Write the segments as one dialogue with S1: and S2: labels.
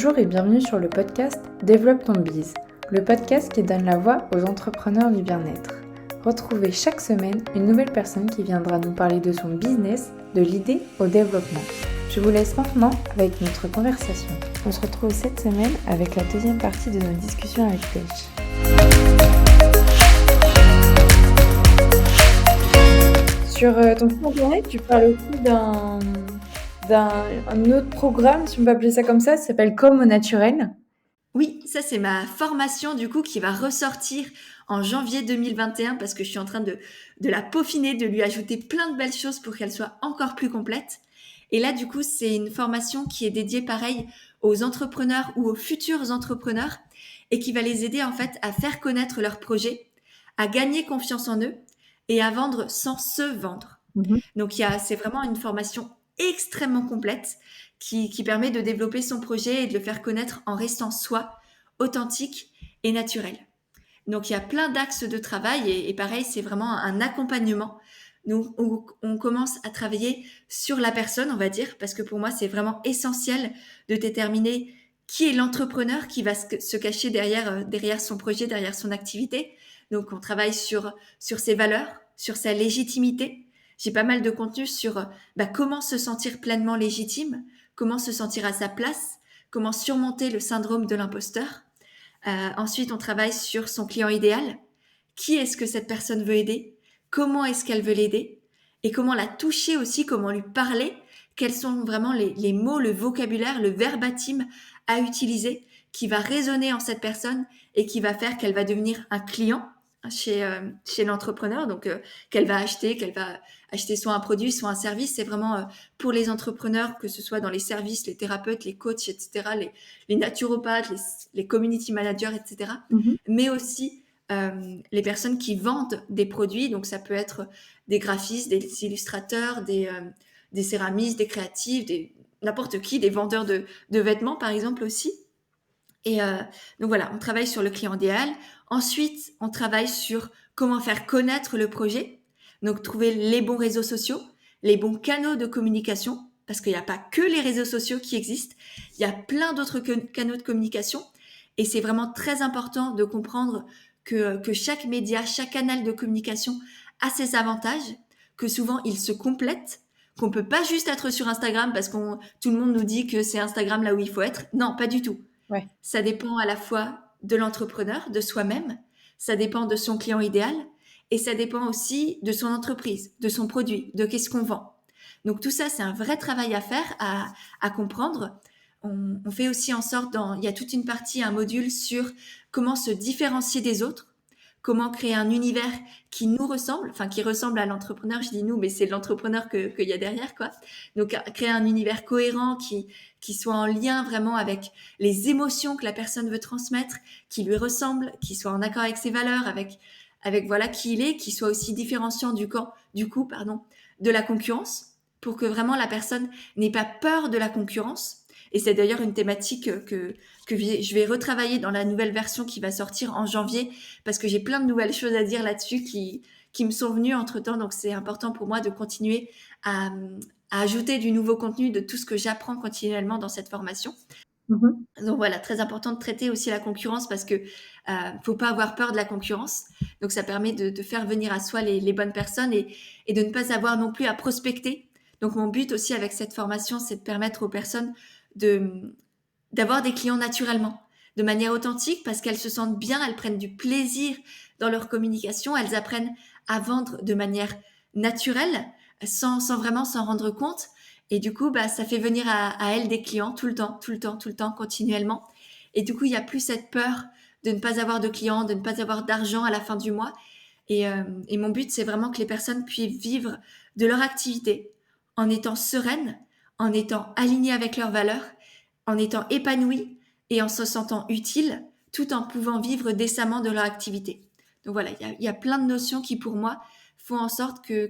S1: Bonjour et bienvenue sur le podcast Développe ton biz, le podcast qui donne la voix aux entrepreneurs du bien-être. Retrouvez chaque semaine une nouvelle personne qui viendra nous parler de son business, de l'idée au développement. Je vous laisse maintenant avec notre conversation. On se retrouve cette semaine avec la deuxième partie de nos discussions avec Pêche. Sur ton site internet, tu parles aussi d'un autre programme, si on peut appeler ça comme ça s'appelle Comme au naturel.
S2: Oui, ça c'est ma formation du coup qui va ressortir en janvier 2021 parce que je suis en train de la peaufiner, de lui ajouter plein de belles choses pour qu'elle soit encore plus complète. Et là du coup c'est une formation qui est dédiée pareil aux entrepreneurs ou aux futurs entrepreneurs et qui va les aider en fait à faire connaître leurs projets, à gagner confiance en eux et à vendre sans se vendre. Donc c'est vraiment une formation extrêmement complète qui permet de développer son projet et de le faire connaître en restant soi, authentique et naturel. Donc il y a plein d'axes de travail et pareil, c'est vraiment un accompagnement. Nous, on commence à travailler sur la personne, on va dire, parce que pour moi, c'est vraiment essentiel de déterminer qui est l'entrepreneur qui va se cacher derrière son projet, derrière son activité. Donc on travaille sur ses valeurs, sur sa légitimité. J'ai pas mal de contenu sur comment se sentir pleinement légitime, comment se sentir à sa place, comment surmonter le syndrome de l'imposteur. Ensuite, on travaille sur son client idéal. Qui est-ce que cette personne veut aider? Comment est-ce qu'elle veut l'aider? Et comment la toucher aussi, comment lui parler? Quels sont vraiment les mots, le vocabulaire, le verbatim à utiliser qui va résonner en cette personne et qui va faire qu'elle va devenir un client chez l'entrepreneur, donc qu'elle va acheter soit un produit, soit un service. C'est vraiment pour les entrepreneurs, que ce soit dans les services, les thérapeutes, les coachs, etc., les naturopathes, les community managers, etc., mais aussi les personnes qui vendent des produits. Donc ça peut être des graphistes, des illustrateurs, des céramistes, des créatifs, n'importe qui, des vendeurs de vêtements par exemple aussi. Et donc voilà, on travaille sur le client idéal. Ensuite, on travaille sur comment faire connaître le projet. Donc trouver les bons réseaux sociaux, les bons canaux de communication, parce qu'il n'y a pas que les réseaux sociaux qui existent, il y a plein d'autres canaux de communication. Et c'est vraiment très important de comprendre que chaque média, chaque canal de communication a ses avantages, que souvent ils se complètent, qu'on peut pas juste être sur Instagram parce tout le monde nous dit que c'est Instagram là où il faut être. Non, pas du tout.
S1: Ouais.
S2: Ça dépend à la fois de l'entrepreneur, de soi-même, ça dépend de son client idéal et ça dépend aussi de son entreprise, de son produit, de qu'est-ce qu'on vend. Donc tout ça, c'est un vrai travail à faire, à comprendre. On fait aussi en sorte, il y a toute une partie, un module sur comment se différencier des autres, comment créer un univers qui nous ressemble, enfin qui ressemble à l'entrepreneur. Je dis nous, mais c'est l'entrepreneur qu'il y a derrière, quoi. Donc créer un univers cohérent qui soit en lien vraiment avec les émotions que la personne veut transmettre, qui lui ressemble, qui soit en accord avec ses valeurs, avec voilà qui il est, qui soit aussi différenciant du coup, de la concurrence, pour que vraiment la personne n'ait pas peur de la concurrence. Et c'est d'ailleurs une thématique que je vais retravailler dans la nouvelle version qui va sortir en janvier, parce que j'ai plein de nouvelles choses à dire là-dessus qui me sont venues entre-temps. Donc c'est important pour moi de continuer à ajouter du nouveau contenu de tout ce que j'apprends continuellement dans cette formation. Donc voilà, très important de traiter aussi la concurrence parce que faut pas avoir peur de la concurrence. Donc ça permet de faire venir à soi les bonnes personnes et de ne pas avoir non plus à prospecter. Donc mon but aussi avec cette formation, c'est de permettre aux personnes d'avoir des clients naturellement, de manière authentique, parce qu'elles se sentent bien, elles prennent du plaisir dans leur communication, elles apprennent à vendre de manière naturelle, sans vraiment s'en rendre compte. Et du coup, ça fait venir à elles des clients tout le temps, continuellement. Et du coup, il n'y a plus cette peur de ne pas avoir de clients, de ne pas avoir d'argent à la fin du mois. Et mon but, c'est vraiment que les personnes puissent vivre de leur activité en étant sereines, en étant alignées avec leurs valeurs, en étant épanouies et en se sentant utiles, tout en pouvant vivre décemment de leur activité. Donc voilà, il y a plein de notions qui, pour moi, font en sorte que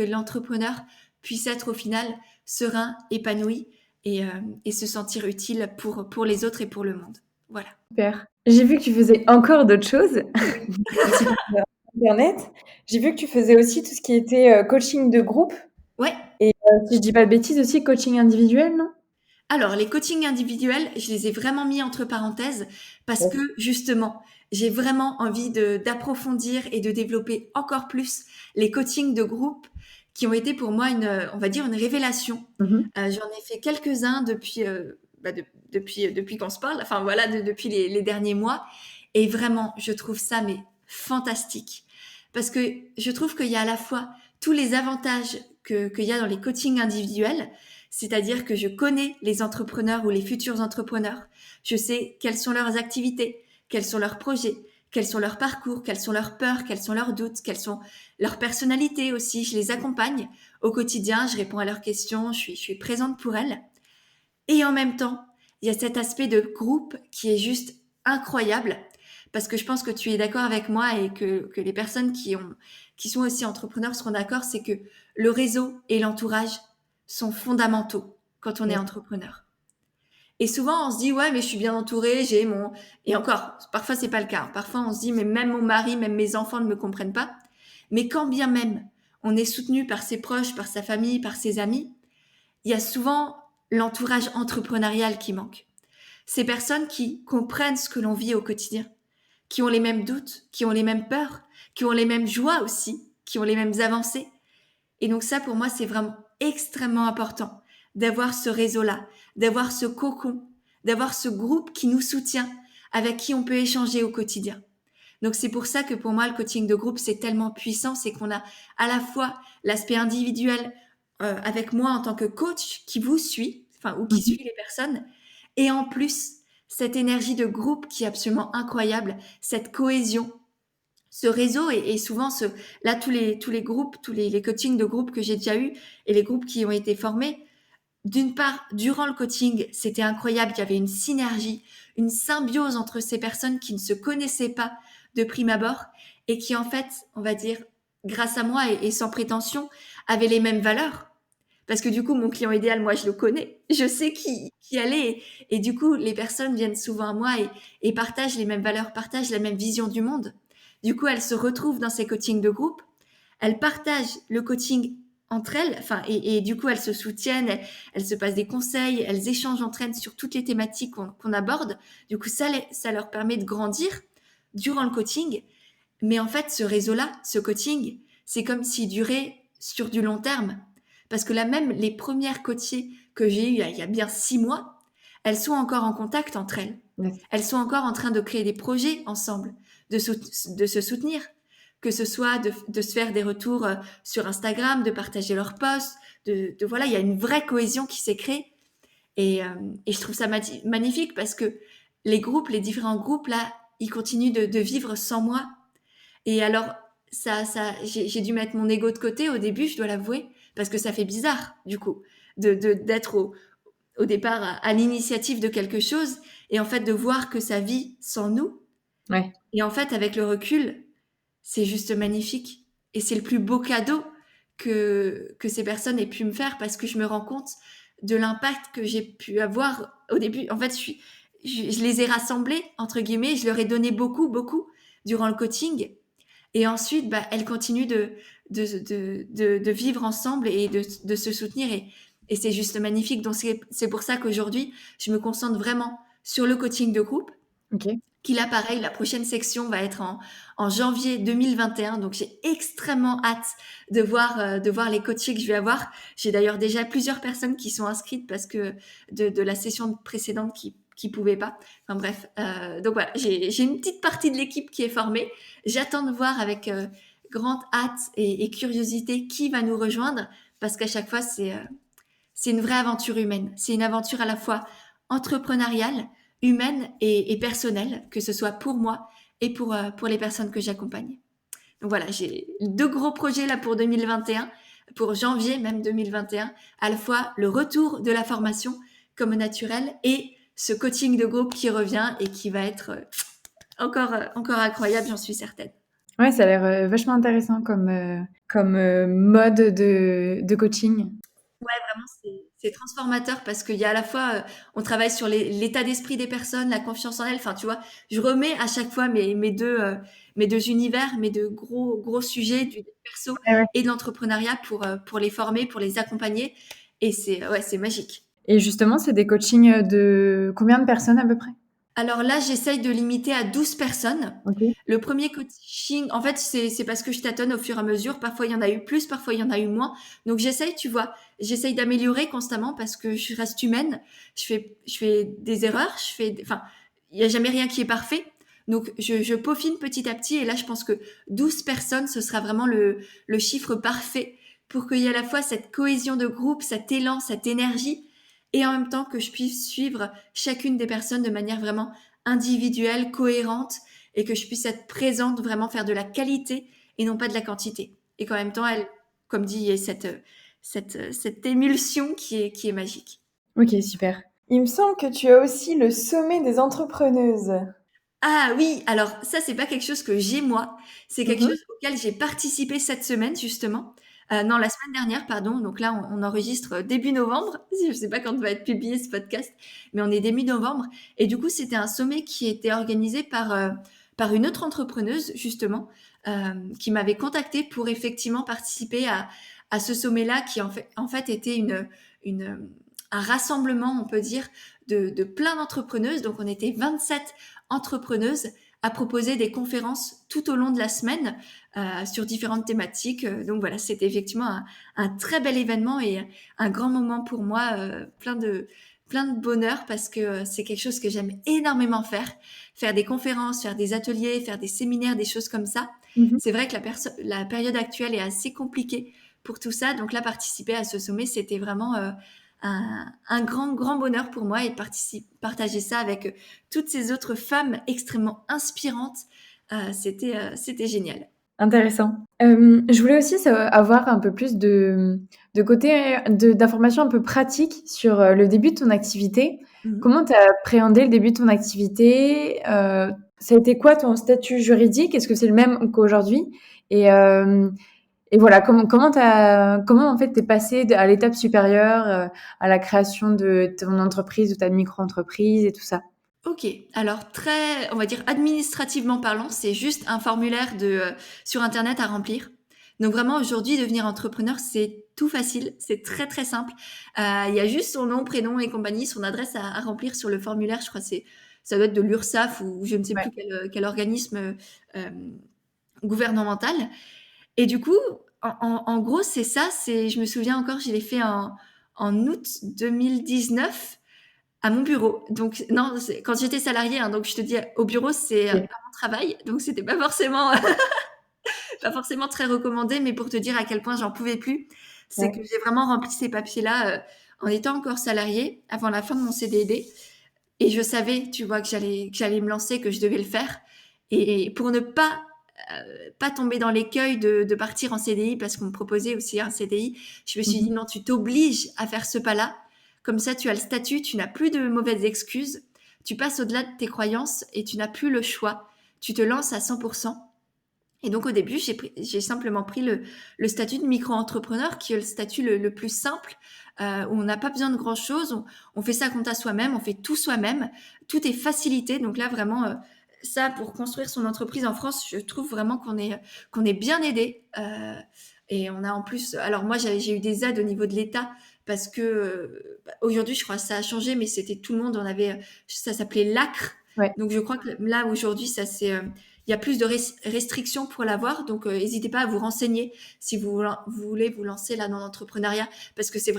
S2: l'entrepreneur puisse être au final serein, épanoui et se sentir utile pour les autres et pour le monde. Voilà.
S1: Super. J'ai vu que tu faisais encore d'autres choses. Internet. J'ai vu que tu faisais aussi tout ce qui était coaching de groupe.
S2: Ouais.
S1: Et si je dis pas de bêtises aussi, coaching individuel, non?
S2: Alors, les coachings individuels, je les ai vraiment mis entre parenthèses parce
S1: Ouais.
S2: que justement, j'ai vraiment envie d'approfondir et de développer encore plus les coachings de groupe qui ont été pour moi on va dire une révélation.
S1: Mhm.
S2: J'en ai fait quelques-uns depuis qu'on se parle, enfin voilà, depuis les derniers mois. Et vraiment, je trouve ça mais fantastique parce que je trouve qu'il y a à la fois tous les avantages qu'il y a dans les coachings individuels, c'est-à-dire que je connais les entrepreneurs ou les futurs entrepreneurs. Je sais quelles sont leurs activités, quels sont leurs projets, quels sont leurs parcours, quelles sont leurs peurs, quels sont leurs doutes, quelles sont leurs personnalités aussi. Je les accompagne au quotidien, je réponds à leurs questions, je suis présente pour elles. Et en même temps, il y a cet aspect de groupe qui est juste incroyable parce que je pense que tu es d'accord avec moi et que les personnes qui sont aussi entrepreneurs seront d'accord, c'est que le réseau et l'entourage sont fondamentaux quand on est
S1: Yes.
S2: entrepreneur. Et souvent, on se dit, ouais, mais je suis bien entourée, j'ai mon... Et encore, parfois, c'est pas le cas. Parfois, on se dit, mais même mon mari, même mes enfants ne me comprennent pas. Mais quand bien même on est soutenu par ses proches, par sa famille, par ses amis, il y a souvent l'entourage entrepreneurial qui manque. Ces personnes qui comprennent ce que l'on vit au quotidien, qui ont les mêmes doutes, qui ont les mêmes peurs, qui ont les mêmes joies aussi, qui ont les mêmes avancées. Et donc ça, pour moi, c'est vraiment extrêmement important d'avoir ce réseau-là, d'avoir ce cocon, d'avoir ce groupe qui nous soutient, avec qui on peut échanger au quotidien. Donc c'est pour ça que pour moi, le coaching de groupe, c'est tellement puissant, c'est qu'on a à la fois l'aspect individuel avec moi en tant que coach qui vous suit, enfin, ou qui
S1: Mhm.
S2: suit les personnes, et en plus, cette énergie de groupe qui est absolument incroyable, cette cohésion, ce réseau et souvent là tous les groupes, les coachings de groupe que j'ai déjà eu et les groupes qui ont été formés, d'une part, durant le coaching, c'était incroyable, il y avait une synergie, une symbiose entre ces personnes qui ne se connaissaient pas de prime abord et qui en fait, on va dire, grâce à moi et sans prétention, avaient les mêmes valeurs. Parce que du coup, mon client idéal, moi, je le connais, je sais qui elle est. Et du coup, les personnes viennent souvent à moi et partagent les mêmes valeurs, partagent la même vision du monde. Du coup, elles se retrouvent dans ces coachings de groupe, elles partagent le coaching entre elles, enfin, et du coup, elles se soutiennent, elles se passent des conseils, elles échangent entre elles sur toutes les thématiques qu'on aborde. Du coup, ça leur permet de grandir durant le coaching. Mais en fait, ce réseau-là, ce coaching, c'est comme s'il durait sur du long terme. Parce que là, même les premières coachées que j'ai eues il y a bien 6 mois, elles sont encore en contact entre elles.
S1: Yes.
S2: Elles sont encore en train de créer des projets ensemble, de se soutenir, que ce soit de se faire des retours sur Instagram, de partager leurs posts, voilà, il y a une vraie cohésion qui s'est créée. Et je trouve ça magnifique parce que les groupes, les différents groupes, là, ils continuent de vivre sans moi. Et alors, j'ai dû mettre mon ego de côté au début, je dois l'avouer, parce que ça fait bizarre, du coup, d'être au départ à l'initiative de quelque chose et en fait de voir que ça vit sans nous.
S1: Ouais.
S2: Et en fait, avec le recul, c'est juste magnifique. Et c'est le plus beau cadeau que ces personnes aient pu me faire parce que je me rends compte de l'impact que j'ai pu avoir au début. En fait, je les ai rassemblés, entre guillemets, je leur ai donné beaucoup, beaucoup durant le coaching. Et ensuite, bah, elles continuent de vivre ensemble et de se soutenir. Et c'est juste magnifique. Donc, c'est pour ça qu'aujourd'hui, je me concentre vraiment sur le coaching de groupe
S1: Ok.
S2: qui là, pareil, la prochaine section va être en janvier 2021. Donc, j'ai extrêmement hâte de voir les coachings que je vais avoir. J'ai d'ailleurs déjà plusieurs personnes qui sont inscrites parce que de la session précédente qui pouvaient pas. Enfin bref, donc voilà, j'ai une petite partie de l'équipe qui est formée. J'attends de voir avec grande hâte et curiosité qui va nous rejoindre parce qu'à chaque fois, c'est une vraie aventure humaine. C'est une aventure à la fois entrepreneuriale, humaine et personnelle, que ce soit pour moi et pour les personnes que j'accompagne. Donc voilà, j'ai 2 gros projets là pour 2021, pour janvier même 2021, à la fois le retour de la formation comme naturel et ce coaching de groupe qui revient et qui va être encore incroyable, j'en suis certaine.
S1: Ouais, ça a l'air vachement intéressant comme mode de coaching.
S2: Ouais, vraiment, c'est transformateur parce qu'il y a à la fois, on travaille sur l'état d'esprit des personnes, la confiance en elles. Enfin, tu vois, je remets à chaque fois mes deux univers, mes deux gros sujets du perso
S1: Ouais, ouais.
S2: et de l'entrepreneuriat pour les former, pour les accompagner. Et ouais, c'est magique.
S1: Et justement, c'est des coachings de combien de personnes à peu près?
S2: Alors là, j'essaye de limiter à 12 personnes.
S1: OK.
S2: Le premier coaching, en fait, c'est parce que je tâtonne au fur et à mesure. Parfois, il y en a eu plus, parfois, il y en a eu moins. Donc, j'essaye, tu vois, j'essaye d'améliorer constamment parce que je reste humaine. Je fais des erreurs, enfin, il n'y a jamais rien qui est parfait. Donc, je peaufine petit à petit. Et là, je pense que 12 personnes, ce sera vraiment le chiffre parfait pour qu'il y ait à la fois cette cohésion de groupe, cet élan, cette énergie, et en même temps que je puisse suivre chacune des personnes de manière vraiment individuelle, cohérente, et que je puisse être présente, vraiment faire de la qualité et non pas de la quantité. Et qu'en même temps, elle, comme dit, il y ait cette émulsion qui est magique.
S1: OK, super. Il me semble que tu as aussi le sommet des entrepreneuses.
S2: Ah oui, alors ça, c'est pas quelque chose que j'ai moi, c'est quelque
S1: Mmh.
S2: chose auquel j'ai participé cette semaine justement. Non, la semaine dernière, pardon. Donc là, on enregistre début novembre. Je sais pas quand va être publié ce podcast, mais on est début novembre. Et du coup, c'était un sommet qui était organisé par une autre entrepreneuse justement, qui m'avait contactée pour effectivement participer à ce sommet-là, qui en fait était un rassemblement, on peut dire, de plein d'entrepreneuses. Donc on était 27 entrepreneuses à proposer des conférences tout au long de la semaine sur différentes thématiques. Donc voilà, c'était effectivement un très bel événement et un grand moment pour moi, plein de bonheur parce que c'est quelque chose que j'aime énormément faire des conférences, faire des ateliers, faire des séminaires, des choses comme ça.
S1: Mmh.
S2: C'est vrai que la période actuelle est assez compliquée pour tout ça. Donc là, participer à ce sommet, c'était vraiment un grand, grand bonheur pour moi et de partager ça avec toutes ces autres femmes extrêmement inspirantes. C'était génial.
S1: Intéressant. Je voulais aussi avoir un peu plus de côté d'informations un peu pratiques sur, le début de ton activité.
S2: Mhm.
S1: Comment tu as appréhendé le début de ton activité? Ça a été quoi ton statut juridique? Est-ce que c'est le même qu'aujourd'hui? Et hem et voilà, comment en fait tu es passée à l'étape supérieure, à la création de ton entreprise, de ta micro-entreprise et tout ça?
S2: Ok, alors très, on va dire administrativement parlant, c'est juste un formulaire sur Internet à remplir. Donc vraiment aujourd'hui, devenir entrepreneur, c'est tout facile, c'est très très simple. Il y a juste son nom, prénom et compagnie, son adresse à remplir sur le formulaire. Je crois que ça doit être de l'URSSAF ou je ne sais
S1: Ouais.
S2: plus quel organisme euh, gouvernemental. Et du coup, en gros, c'est ça. Je me souviens encore, je l'ai fait en août 2019 à mon bureau. Donc, non, quand j'étais salariée, hein, donc je te dis, au bureau, c'est à
S1: OK.
S2: mon travail. Donc, c'était pas forcément, pas forcément très recommandé, mais pour te dire à quel point j'en pouvais plus, c'est
S1: Ouais.
S2: que j'ai vraiment rempli ces papiers-là en étant encore salariée avant la fin de mon CDD. Et je savais, tu vois, que j'allais me lancer, que je devais le faire. Et pour ne pas tomber dans l'écueil de partir en CDI, parce qu'on me proposait aussi un CDI, je me suis dit
S1: Mmh.
S2: non, tu t'obliges à faire ce pas-là. Comme ça, tu as le statut, tu n'as plus de mauvaises excuses, tu passes au-delà de tes croyances et tu n'as plus le choix. Tu te lances à 100%. Et donc au début, j'ai simplement pris le statut de micro-entrepreneur, qui est le statut le plus simple, où on n'a pas besoin de grand-chose, on fait ça compte à soi-même, on fait tout soi-même, tout est facilité. Donc là, vraiment, ça, pour construire son entreprise en France, je trouve vraiment qu'on est bien aidé. Et on a en plus, alors moi, j'ai eu des aides au niveau de l'État, parce que aujourd'hui, je crois que ça a changé, mais c'était tout le monde, ça s'appelait l'ACRE.
S1: Ouais.
S2: Donc je crois que là, aujourd'hui, il y a plus de restrictions pour l'avoir, donc n'hésitez pas à vous renseigner si vous voulez vous lancer là dans l'entrepreneuriat, parce que c'est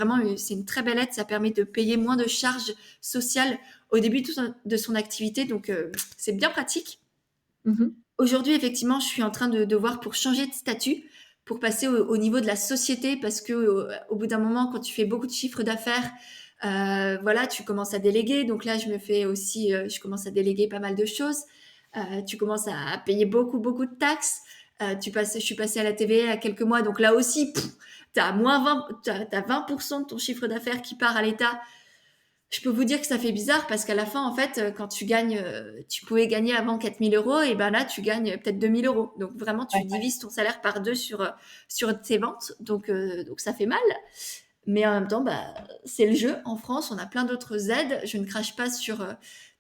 S2: une très belle aide, ça permet de payer moins de charges sociales au début de son activité, donc c'est bien pratique.
S1: Mmh.
S2: Aujourd'hui, effectivement, je suis en train de voir pour changer de statut, pour passer au niveau de la société, parce que au bout d'un moment, quand tu fais beaucoup de chiffres d'affaires, voilà, tu commences à déléguer. Donc là, je commence à déléguer pas mal de choses. Tu commences à payer beaucoup, beaucoup de taxes. Je suis passée à la TVA il y a quelques mois, donc là aussi, tu as moins 20, t'as 20% de ton chiffre d'affaires qui part à l'État. Je peux vous dire que ça fait bizarre parce qu'à la fin, en fait, quand tu pouvais gagner avant 4 000 euros, et ben là, tu gagnes peut-être 2 000 euros. Donc vraiment, tu
S1: Ouais.
S2: divises ton salaire par deux sur tes ventes. Donc ça fait mal. Mais en même temps, bah, c'est le jeu. En France, on a plein d'autres aides. Je ne crache pas sur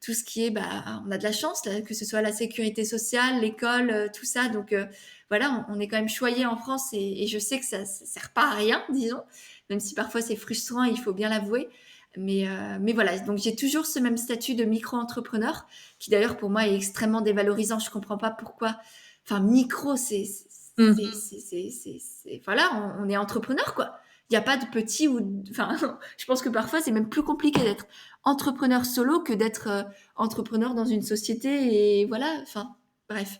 S2: tout ce qui est, bah, on a de la chance, là, que ce soit la sécurité sociale, l'école, tout ça. Donc voilà, on est quand même choyé en France et je sais que ça sert pas à rien, disons, même si parfois c'est frustrant, il faut bien l'avouer. Mais voilà, donc j'ai toujours ce même statut de micro-entrepreneur, qui d'ailleurs pour moi est extrêmement dévalorisant. Je comprends pas pourquoi. Enfin, micro,
S1: Mm.
S2: voilà, on est entrepreneur, quoi. Il n'y a pas de petit enfin, je pense que parfois c'est même plus compliqué d'être entrepreneur solo que d'être entrepreneur dans une société. Et voilà, enfin, bref,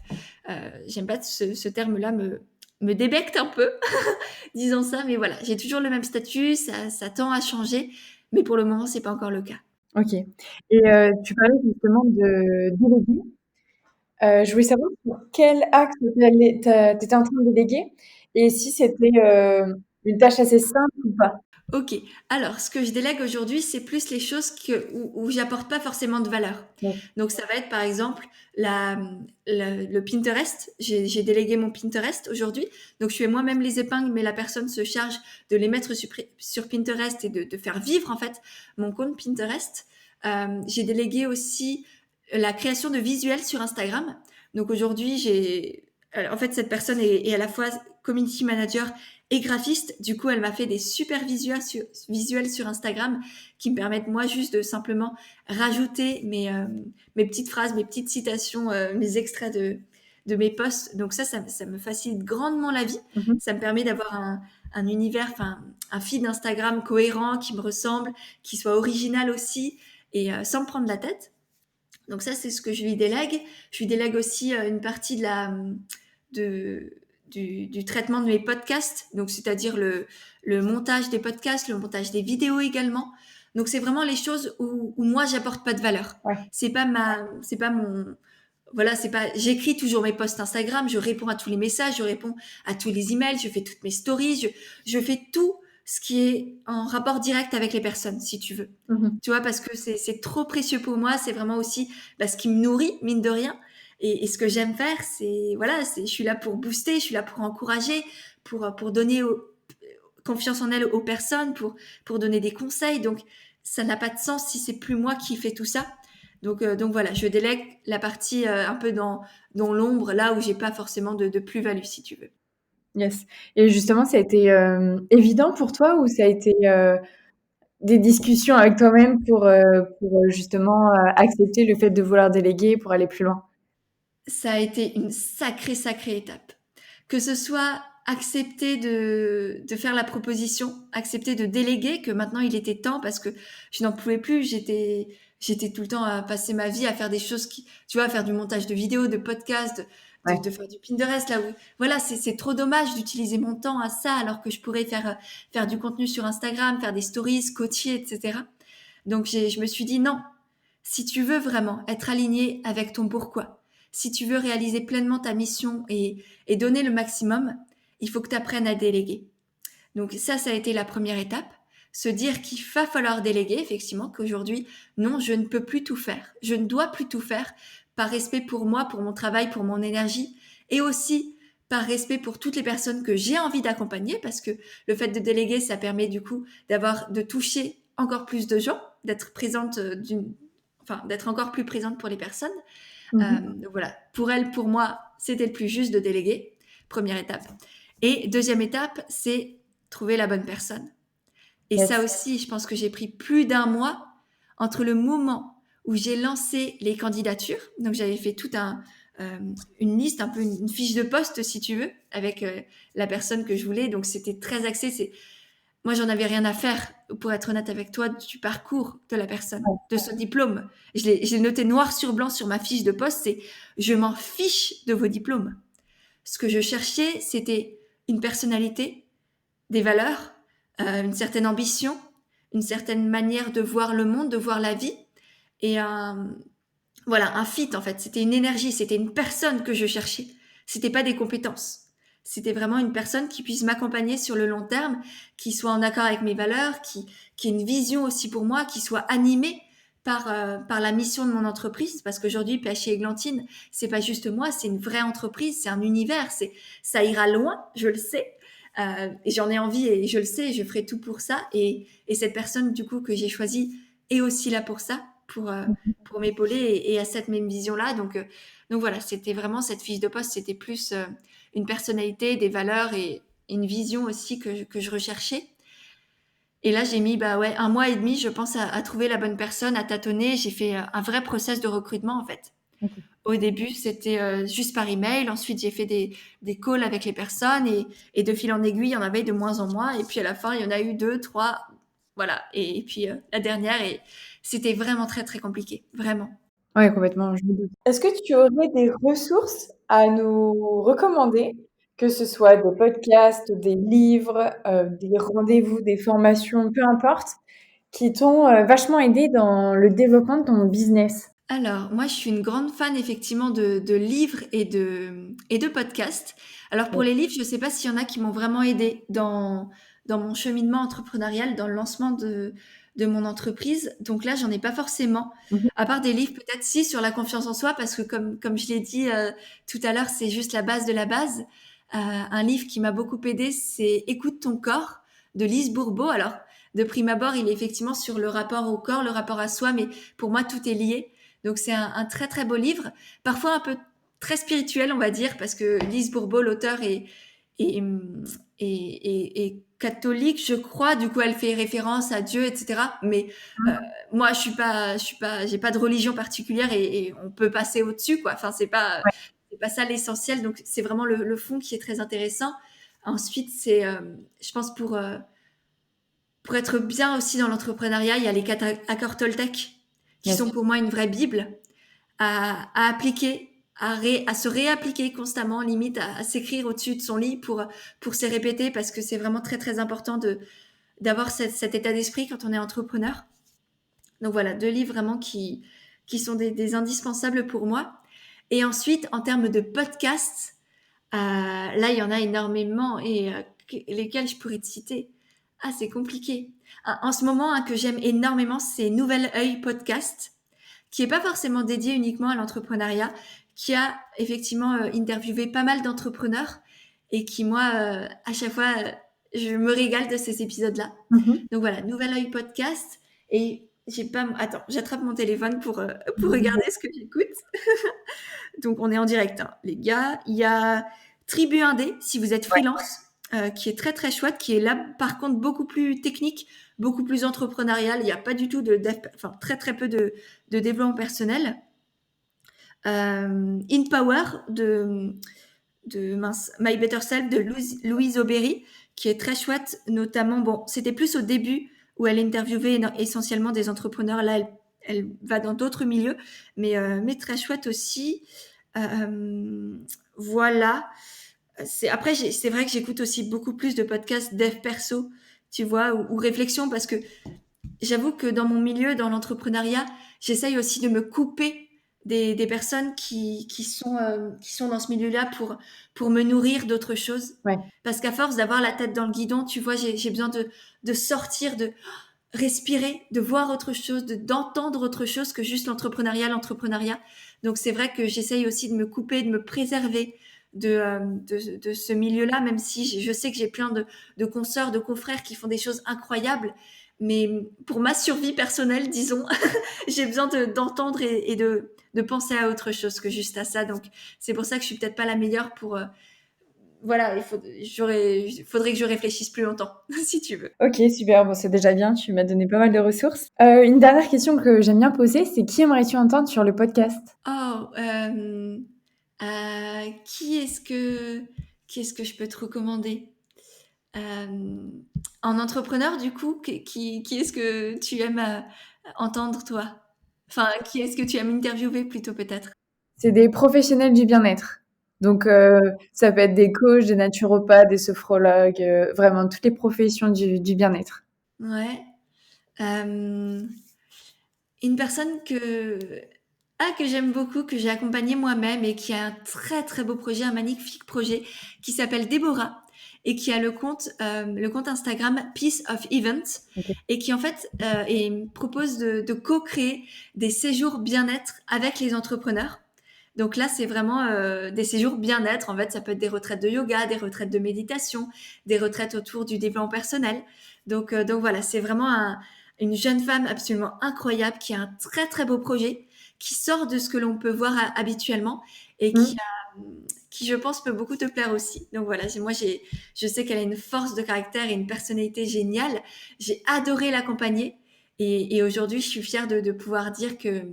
S2: j'aime pas ce terme-là me débecte un peu, disons ça, mais voilà, j'ai toujours le même statut, ça tend à changer, mais pour le moment, c'est pas encore le cas.
S1: Ok. Et tu parlais justement de déléguer. Je voulais savoir sur quel axe tu étais en train de déléguer et si c'était une tâche assez simple ou pas.
S2: Ok, alors ce que je délègue aujourd'hui, c'est plus les choses où j'apporte pas forcément de valeur.
S1: Ouais.
S2: Donc ça va être par exemple le Pinterest. J'ai délégué mon Pinterest aujourd'hui. Donc je fais moi-même les épingles, mais la personne se charge de les mettre sur Pinterest et de faire vivre en fait mon compte Pinterest. J'ai délégué aussi la création de visuels sur Instagram. Donc aujourd'hui, en fait, cette personne est à la fois community manager et graphiste. Du coup, elle m'a fait des super visuels sur Instagram qui me permettent moi juste de simplement rajouter mes petites phrases, mes petites citations, mes extraits de mes posts. Donc ça me facilite grandement la vie.
S1: Mhm.
S2: Ça me permet d'avoir un univers, enfin un feed Instagram cohérent, qui me ressemble, qui soit original aussi, et sans me prendre la tête. Donc ça, c'est ce que je lui délègue. Je lui délègue aussi une partie de, du traitement de mes podcasts, donc c'est-à-dire le montage des podcasts, le montage des vidéos également. Donc c'est vraiment les choses où moi j'apporte pas de valeur.
S1: Ouais.
S2: C'est pas mon, voilà, c'est pas, j'écris toujours mes posts Instagram, je réponds à tous les messages, je réponds à tous les emails, je fais toutes mes stories, je fais tout ce qui est en rapport direct avec les personnes, si tu veux.
S1: Mhm.
S2: Tu vois, parce que c'est trop précieux pour moi. C'est vraiment aussi ce qui me nourrit, mine de rien. Et ce que j'aime faire, je suis là pour booster, je suis là pour encourager, pour donner confiance en elles aux personnes, pour donner des conseils. Donc, ça n'a pas de sens si c'est plus moi qui fais tout ça. Donc voilà, je délègue la partie un peu dans l'ombre, là où j'ai pas forcément de plus-value, si tu veux.
S1: Yes. Et justement, ça a été évident pour toi ou ça a été des discussions avec toi-même pour justement accepter le fait de vouloir déléguer pour aller plus loin?
S2: Ça a été une sacrée étape. Que ce soit accepter de faire la proposition, accepter de déléguer, que maintenant il était temps parce que je n'en pouvais plus. J'étais tout le temps à passer ma vie à faire des choses tu vois, à faire du montage de vidéos, de podcasts,
S1: Ouais.
S2: de faire du Pinterest, là où, voilà, c'est trop dommage d'utiliser mon temps à ça alors que je pourrais faire du contenu sur Instagram, faire des stories, coacher, etc. Donc je me suis dit non, si tu veux vraiment être aligné avec ton pourquoi, si tu veux réaliser pleinement ta mission et donner le maximum, il faut que tu apprennes à déléguer. Donc ça a été la première étape. Se dire qu'il va falloir déléguer, effectivement, qu'aujourd'hui, non, je ne peux plus tout faire. Je ne dois plus tout faire par respect pour moi, pour mon travail, pour mon énergie, et aussi par respect pour toutes les personnes que j'ai envie d'accompagner, parce que le fait de déléguer, ça permet du coup de toucher encore plus de gens, d'être présente d'être encore plus présente pour les personnes.
S1: Mhm.
S2: Donc voilà, pour elle, pour moi, c'était le plus juste de déléguer, première étape. Et deuxième étape, c'est trouver la bonne personne. Et ça
S1: Yes.
S2: aussi, je pense que j'ai pris plus d'un mois entre le moment où j'ai lancé les candidatures. Donc j'avais fait une liste, un peu une fiche de poste, si tu veux, avec la personne que je voulais. Donc c'était très axé. Moi, j'en avais rien à faire, pour être honnête avec toi, du parcours de la personne, de son diplôme. Je l'ai noté noir sur blanc sur ma fiche de poste, c'est je m'en fiche de vos diplômes. Ce que je cherchais, c'était une personnalité, des valeurs, une certaine ambition, une certaine manière de voir le monde, de voir la vie, et voilà, un fit en fait. C'était une énergie, c'était une personne que je cherchais. C'était pas des compétences. C'était vraiment une personne qui puisse m'accompagner sur le long terme, qui soit en accord avec mes valeurs, qui ait une vision aussi pour moi, qui soit animée par la mission de mon entreprise. Parce qu'aujourd'hui, PHI Églantine, c'est pas juste moi, c'est une vraie entreprise, c'est un univers, ça ira loin, je le sais. Et j'en ai envie et je le sais, je ferai tout pour ça. Et cette personne, du coup, que j'ai choisie est aussi là pour ça, pour m'épauler et à cette même vision-là. Donc voilà, c'était vraiment cette fiche de poste, c'était plus une personnalité, des valeurs et une vision aussi que je recherchais. Et là, j'ai mis 1 mois et demi, je pense, à trouver la bonne personne, à tâtonner. J'ai fait un vrai process de recrutement, en fait.
S1: Ok.
S2: Au début, c'était juste par email. Ensuite, j'ai fait des calls avec les personnes et de fil en aiguille, il y en avait de moins en moins. Et puis à la fin, il y en a eu 2, 3, voilà. Et puis la dernière, et c'était vraiment très, très compliqué, vraiment.
S1: Ouais, complètement, je me doute. Est-ce que tu aurais des ressources à nous recommander, que ce soit des podcasts, des livres, des rendez-vous, des formations, peu importe, qui t'ont vachement aidé dans le développement de ton business?
S2: Alors, moi, je suis une grande fan effectivement de livres et de podcasts. Alors, pour
S1: Ouais.
S2: les livres, je ne sais pas s'il y en a qui m'ont vraiment aidé dans mon cheminement entrepreneurial, dans le lancement de mon entreprise. Donc là, j'en ai pas forcément.
S1: Mmh.
S2: À part des livres, peut-être si, sur la confiance en soi, parce que comme je l'ai dit tout à l'heure, c'est juste la base de la base. Un livre qui m'a beaucoup aidé, c'est Écoute ton corps de Lise Bourbeau. Alors, de prime abord, il est effectivement sur le rapport au corps, le rapport à soi, mais pour moi, tout est lié. Donc c'est un très très beau livre, parfois un peu très spirituel, on va dire, parce que Lise Bourbeau, l'auteur, est, est catholique, je crois. Du coup, elle fait référence à Dieu, etc. Mais moi, j'ai pas de religion particulière et on peut passer au-dessus, quoi. Enfin,
S1: Ouais.
S2: c'est pas ça l'essentiel. Donc c'est vraiment le fond qui est très intéressant. Ensuite, c'est, je pense pour être bien aussi dans l'entrepreneuriat, il y a les 4 accords Toltec qui
S1: Bien
S2: sont
S1: sûr.
S2: pour moi une vraie bible à appliquer, à se réappliquer constamment, limite à s'écrire au-dessus de son lit pour se répéter, parce que c'est vraiment très très important d'avoir cet état d'esprit quand on est entrepreneur. Donc voilà, 2 livres vraiment qui sont des indispensables pour moi. Et ensuite, en termes de podcasts, là, il y en a énormément et lesquels je pourrais te citer. Ah, c'est compliqué. En ce moment, un que j'aime énormément, c'est Nouvel Œil Podcast, qui est pas forcément dédié uniquement à l'entrepreneuriat, qui a effectivement interviewé pas mal d'entrepreneurs et qui, moi, à chaque fois, je me régale de ces épisodes-là.
S1: Mmh.
S2: Donc voilà, Nouvel Œil Podcast. Et j'ai pas. Attends, j'attrape mon téléphone pour regarder ce que j'écoute. Donc on est en direct, hein, les gars. Il y a Tribu Indé, si vous êtes
S1: Ouais.
S2: freelance, qui est très très chouette, qui est là par contre beaucoup plus technique, beaucoup plus entrepreneurial. Il n'y a pas du tout enfin très très peu de développement personnel. In Power de My Better Self de Louise Aubéry, qui est très chouette, notamment, bon, c'était plus au début où elle interviewait essentiellement des entrepreneurs. Là, elle va dans d'autres milieux, mais très chouette aussi. Euh, voilà. Après, c'est vrai que j'écoute aussi beaucoup plus de podcasts dev perso, tu vois, ou réflexion, parce que j'avoue que dans mon milieu, dans l'entrepreneuriat, j'essaye aussi de me couper des personnes qui sont dans ce milieu-là pour me nourrir d'autres choses.
S1: Ouais.
S2: Parce qu'à force d'avoir la tête dans le guidon, tu vois, j'ai besoin de sortir, de respirer, de voir autre chose, d'entendre autre chose que juste l'entrepreneuriat. Donc c'est vrai que j'essaye aussi de me couper, de me préserver de ce milieu-là, même si je sais que j'ai plein de consoeurs, de confrères qui font des choses incroyables. Mais pour ma survie personnelle, disons, j'ai besoin d'entendre et de penser à autre chose que juste à ça. Donc, c'est pour ça que je suis peut-être pas la meilleure pour. Voilà, faudrait que je réfléchisse plus longtemps, si tu veux.
S1: OK, super. Bon, c'est déjà bien, tu m'as donné pas mal de ressources. Une dernière question que j'aime bien poser, c'est qui aimerais-tu entendre sur le podcast?
S2: Oh, qui est-ce que je peux te recommander? Euh, En entrepreneur, du coup, qui est-ce que tu aimes entendre, toi? Enfin, qui est-ce que tu aimes interviewer, plutôt, peut-être?
S1: C'est des professionnels du bien-être. Donc, ça peut être des coachs, des naturopathes, des sophrologues, vraiment toutes les professions du bien-être.
S2: Ouais. Euh, une personne que j'aime beaucoup, que j'ai accompagnée moi-même et qui a un très très beau projet, un magnifique projet qui s'appelle Déborah et qui a le compte Instagram Peace of Event
S1: OK.
S2: et qui en fait propose de co-créer des séjours bien-être avec les entrepreneurs. Donc là, c'est vraiment des séjours bien-être. En fait, ça peut être des retraites de yoga, des retraites de méditation, des retraites autour du développement personnel. Donc voilà, c'est vraiment une jeune femme absolument incroyable qui a un très très beau projet, qui sort de ce que l'on peut voir habituellement et
S1: Mmh.
S2: qui je pense peut beaucoup te plaire aussi. Donc voilà, je sais qu'elle a une force de caractère et une personnalité géniale. J'ai adoré l'accompagner et aujourd'hui, je suis fière de pouvoir dire que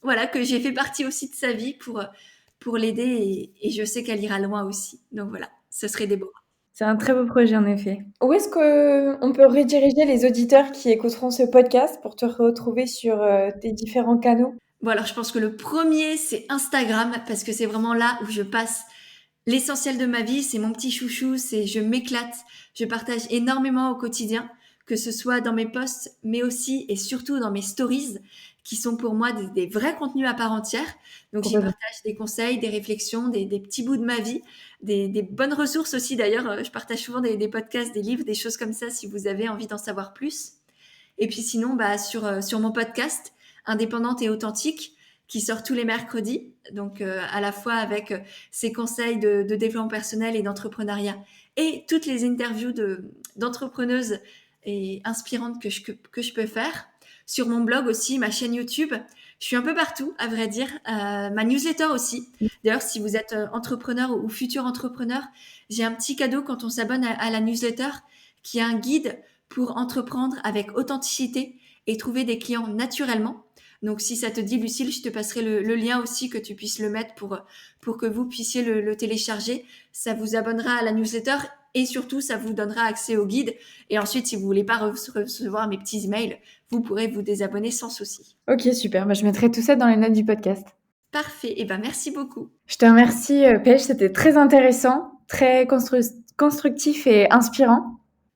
S2: voilà, que j'ai fait partie aussi de sa vie pour l'aider et je sais qu'elle ira loin aussi. Donc voilà, ce serait des beaux.
S1: C'est un très beau projet en effet. Où est-ce qu'on peut rediriger les auditeurs qui écouteront ce podcast pour te retrouver sur tes différents canaux?
S2: Bon, alors je pense que le premier, c'est Instagram, parce que c'est vraiment là où je passe l'essentiel de ma vie. C'est mon petit chouchou, je m'éclate, je partage énormément au quotidien, que ce soit dans mes posts, mais aussi et surtout dans mes stories, qui sont pour moi des vrais contenus à part entière. Donc j'y
S1: Complètement.
S2: partage des conseils, des réflexions, des petits bouts de ma vie, des bonnes ressources aussi. D'ailleurs, je partage souvent des podcasts, des livres, des choses comme ça, si vous avez envie d'en savoir plus. Et puis sinon, sur mon podcast, Indépendante et authentique, qui sort tous les mercredis, donc à la fois avec ses conseils de développement personnel et d'entrepreneuriat, et toutes les interviews d'entrepreneuses et inspirantes que je peux faire. Sur mon blog aussi, ma chaîne YouTube, je suis un peu partout, à vrai dire. Ma newsletter aussi. D'ailleurs, si vous êtes entrepreneur ou futur entrepreneur, j'ai un petit cadeau quand on s'abonne à la newsletter, qui est un guide pour entreprendre avec authenticité et trouver des clients naturellement. Donc, si ça te dit, Lucille, je te passerai le lien aussi, que tu puisses le mettre pour que vous puissiez le télécharger. Ça vous abonnera à la newsletter et surtout, ça vous donnera accès au guide. Et ensuite, si vous voulez pas recevoir mes petits emails, vous pourrez vous désabonner sans souci.
S1: Ok, super. Bah, je mettrai tout ça dans les notes du podcast.
S2: Parfait. Et ben, merci beaucoup.
S1: Je te remercie, Paige. C'était très intéressant, très constructif et inspirant.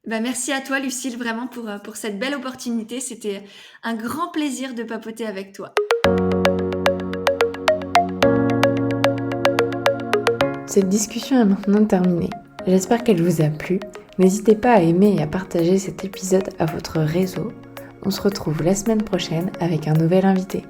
S2: Ben, merci à toi, Lucille, vraiment pour cette belle opportunité. C'était un grand plaisir de papoter avec toi.
S1: Cette discussion est maintenant terminée. J'espère qu'elle vous a plu. N'hésitez pas à aimer et à partager cet épisode à votre réseau. On se retrouve la semaine prochaine avec un nouvel invité.